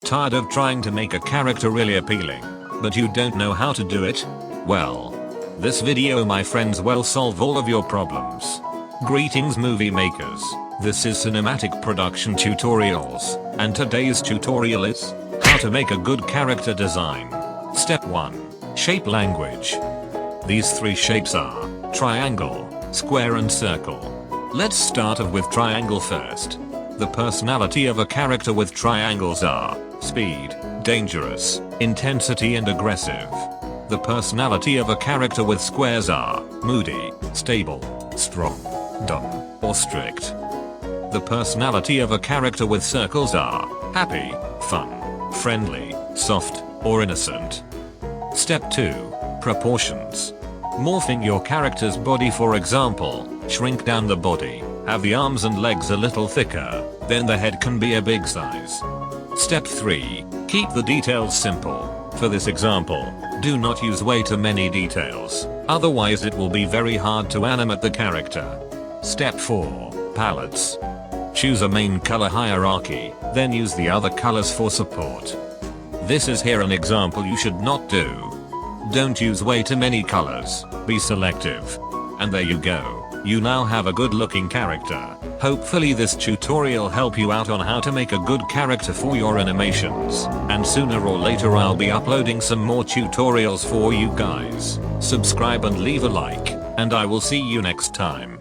Tired of trying to make a character really appealing, but you don't know how to do it? Well, this video my friends will solve all of your problems. Greetings movie makers, this is Cinematic Production Tutorials, and today's tutorial is how to make a good character design. Step 1. Shape language. These three shapes are triangle, square and circle. Let's start off with triangle first. The personality of a character with triangles are speed, dangerous, intensity and aggressive. The personality of a character with squares are moody, stable, strong, dumb, or strict. The personality of a character with circles are happy, fun, friendly, soft, or innocent. Step 2. Proportions. Morphing your character's body, for example, shrink down the body, have the arms and legs a little thicker, then the head can be a big size. Step 3. Keep the details simple. For this example, do not use way too many details, otherwise it will be very hard to animate the character. Step 4. Palettes. Choose a main color hierarchy, then use the other colors for support. This is here an example you should not do. Don't use way too many colors, be selective. And there you go. You now have a good looking character. Hopefully this tutorial help you out on how to make a good character for your animations, and sooner or later I'll be uploading some more tutorials for you guys. Subscribe and leave a like, and I will see you next time.